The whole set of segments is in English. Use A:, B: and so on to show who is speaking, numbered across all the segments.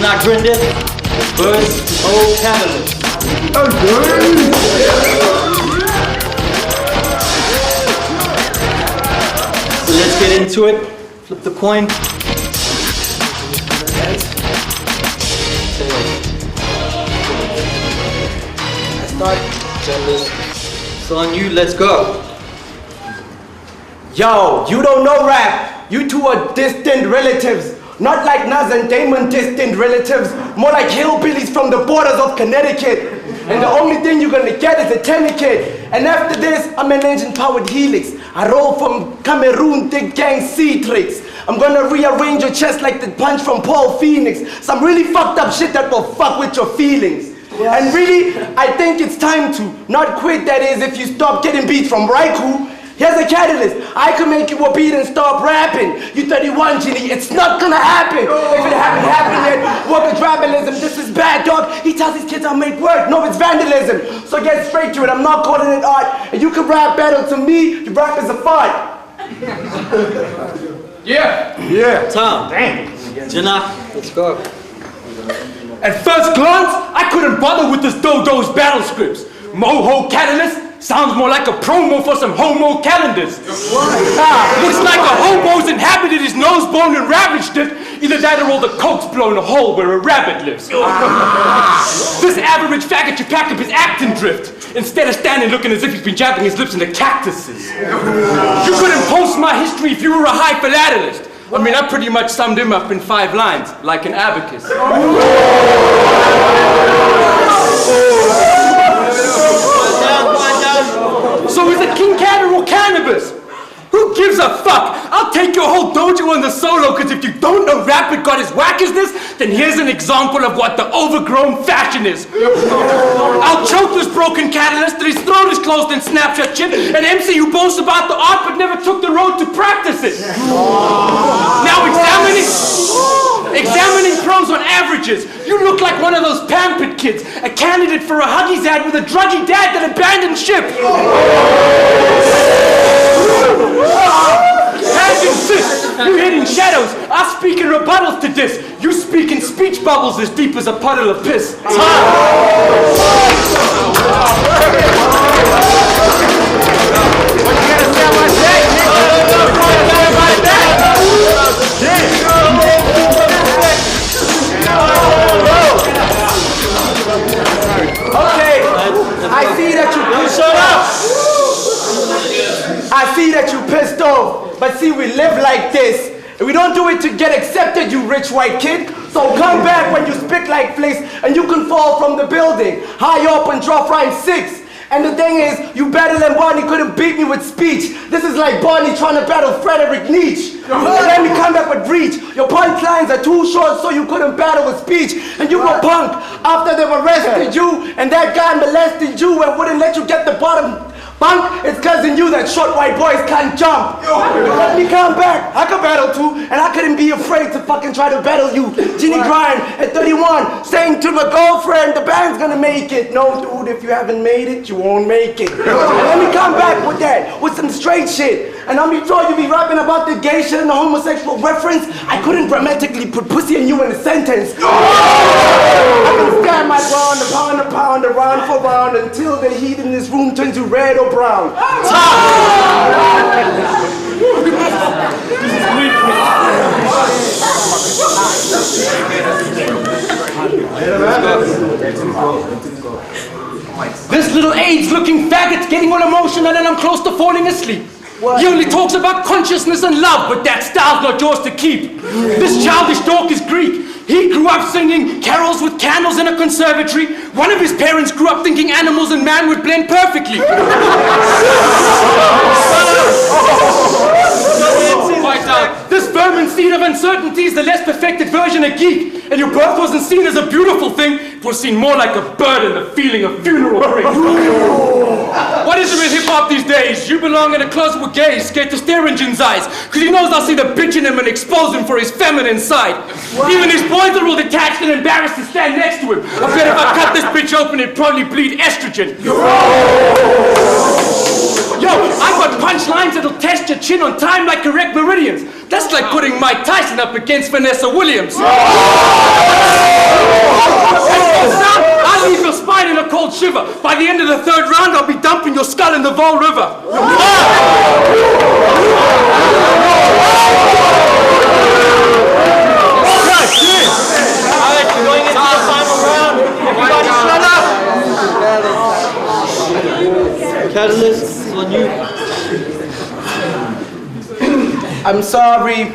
A: Not Grindith versus Moho Katalyst. So let's get into it. Flip the coin. I start. It's on you. Let's go.
B: Yo, you don't know rap. You two are distant relatives. Not like Nas and Damon, distant relatives. More like hillbillies from the borders of Connecticut. And the only thing you're gonna get is a tourniquet. And after this, I'm an engine-powered helix. I roll from Cameroon, thick gang C-tricks. I'm gonna rearrange your chest like the punch from Paul Phoenix. Some really fucked up shit that will fuck with your feelings. And really, I think it's time to not quit, that is, if you stop getting beats from Raikou. Here's a catalyst. I can make you a beat and stop rapping. You 31, Ginny, it's not gonna happen. If it haven't happened yet, work with tribalism. This is bad, dog. He tells these kids I'll make work. No, it's vandalism. So get straight to it. I'm not calling it art. And you can rap better to me. Your rap is a fart.
C: Yeah.
A: Tom. Damn. Jana, let's go.
C: At first glance, I couldn't bother with this Dodo's battle scripts. Moho Katalyst sounds more like a promo for some homo calendars. Looks like a hobo's inhabited his nose bone and ravaged it. Either that or all the coke's blown a hole where a rabbit lives. This average faggot you packed up his acting drift, instead of standing looking as if he's been jabbing his lips into cactuses. You couldn't post my history if you were a high philatelist. I mean, I pretty much summed him up in 5 lines, like an abacus. So is it King Cat or cannabis? Who gives a fuck? I'll take your whole dojo on the solo, cause if you don't know rap it got his wackusness, then here's an example of what the overgrown fashion is. I'll choke this broken catalyst till his throat is closed in Snapchat shit, and MC who boasts about the art but never took the road to practice it. Now examining pros on averages, you look like one of those pampered kids, a candidate for a Huggies ad with a druggy dad that abandoned ship. Hand insist, you hitting shadows, I speak in rebuttals to this, you speak in speech bubbles as deep as a puddle of piss.
B: I see that you pissed off, but see, we live like this. And we don't do it to get accepted, you rich white kid. So come back when you spit like flicks, and you can fall from the building, high up and drop rhyme 6. And the thing is, you better than Barney couldn't beat me with speech. This is like Barney trying to battle Frederick Nietzsche. Let me come back with reach. Your punchlines are too short, so you couldn't battle with speech. And you were punk after they arrested you, and that guy molested you and wouldn't let you get the bottom. Punk, it's cause in you that short white boys can't jump. Let me come back. I could battle too, and I couldn't be afraid to fucking try to battle you. Ginny Grind at 31, saying to my girlfriend, the band's gonna make it. No, dude, if you haven't made it, you won't make it. And let me come back with that, with some straight shit. And I'm sure you be rapping about the gay shit and the homosexual reference. I couldn't grammatically put pussy and you in a sentence. I can stand my ground, a pound, round for round, until the heat in this room turns to red or brown.
C: This little AIDS-looking faggot's getting all emotional and I'm close to falling asleep. What? He only talks about consciousness and love, but that style's not yours to keep. This childish dork is Greek. He grew up singing carols with candles in a conservatory. One of his parents grew up thinking animals and man would blend perfectly. This vermin seed of uncertainty is the less perfected version of geek. And your birth wasn't seen as a beautiful thing, it was seen more like a burden, the feeling of funeral grief. What is it with hip-hop these days? You belong in a closet with gays, scared to stare in Jin's eyes, because he knows I'll see the bitch in him and expose him for his feminine side. What? Even his boys are all detached and embarrassed to stand next to him. I bet if I cut this bitch open, it'd probably bleed estrogen. Yo, I've got punchlines that'll test your chin on time like correct meridians. That's like putting Mike Tyson up against Vanessa Williams. I'll leave your spine in a cold shiver. By the end of the third round, I'll be dumping your skull in the Vol River.
A: Alright, going into the final round. Everybody shut up! Katalyst, it's on you.
B: I'm sorry,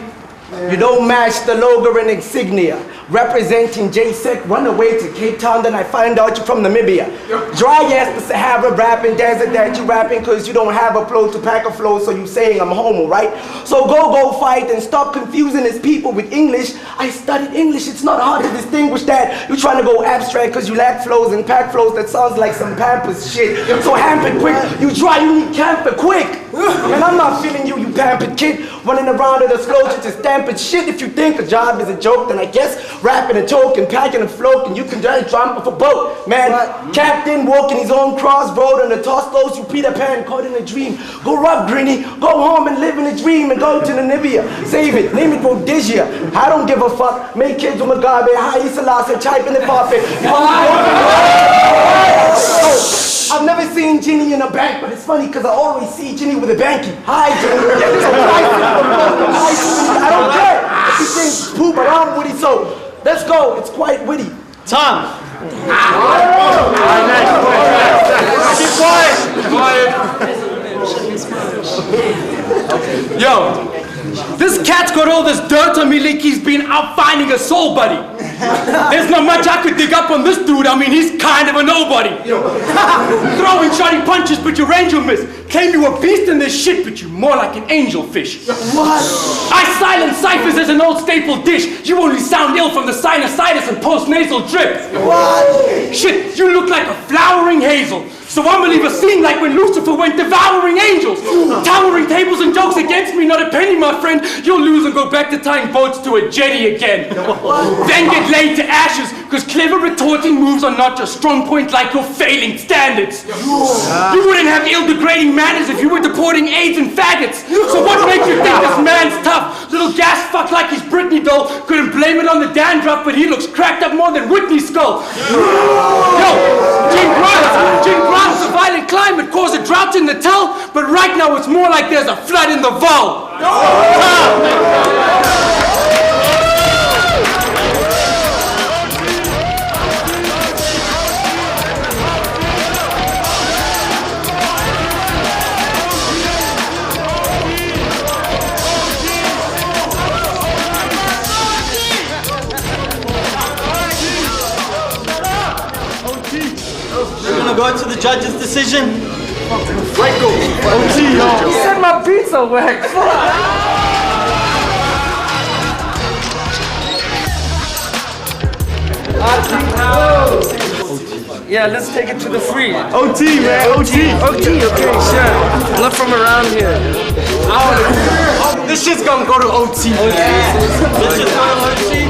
B: you don't match the logo and insignia. Representing JSEC, run away to Cape Town, then I find out you're from Namibia. Dry ass the Sahara rapping, desert that you rapping cause you don't have a flow to pack a flow, so you saying I'm homo, right? So go fight and stop confusing his people with English. I studied English, it's not hard to distinguish that. You trying to go abstract cause you lack flows and pack flows that sounds like some Pampers shit. So hamper quick, you dry, you need camper quick. Man, I'm not feeling you, you pampered kid. Running around in the slow just to stamp it shit. If you think the job is a joke, then I guess rapping and talking, packing and floating, you can just jump off a boat. Man, captain walking his own crossroad and the toss those you Peter Pan caught in a dream. Go rough, Greeny, go home and live in a dream and go to Namibia. Save it, name it Rhodesia. I don't give a fuck. Make kids with Mugabe, Haile Selassie, type in the puppet. I've never seen Ginny in a bank, but it's funny because I always see Ginny with a banky. Hi, Ginny. I don't care if he thinks poop around with it, so let's go. It's quite witty.
A: Tom!
C: Keep quiet! Yo, this cat's got all this dirt on me like he's been out finding a soul buddy. There's not much I could dig up on this dude. I mean, he's kind of a nobody. Throwing shoddy punches, but your angel miss. Claim you a beast in this shit, but you more like an angel fish.
B: What?
C: I silence ciphers as an old staple dish. You only sound ill from the sinusitis and post-nasal drip.
B: What?
C: Shit, you look like a flowering hazel. So I'm gonna leave a scene like when Lucifer went devouring angels. Towering tables and jokes against me, not a penny, my friend. You'll lose and go back to tying boats to a jetty again. Then get laid to ashes, cause clever retorting moves are not your strong point like your failing standards. You wouldn't have ill-degrading manners if you were deporting AIDS and faggots. So what makes you think this man's tough? Little gas fuck like he's Britney doll. Couldn't blame it on the dandruff, but he looks cracked up more than Whitney's skull. Yo, Gene Grant's a violent climate caused a drought in the Tell, but right now it's more like there's a flood in the Vol.
A: We're gonna go to the judge's decision.
C: Right go. OT, yo.
B: You said my pizza whack.
D: Yeah, let's take it to the free.
C: OT, man. OT.
D: Okay, sure. I'm not from around here.
C: This shit's gonna go to OT.
A: Let's just go to OT.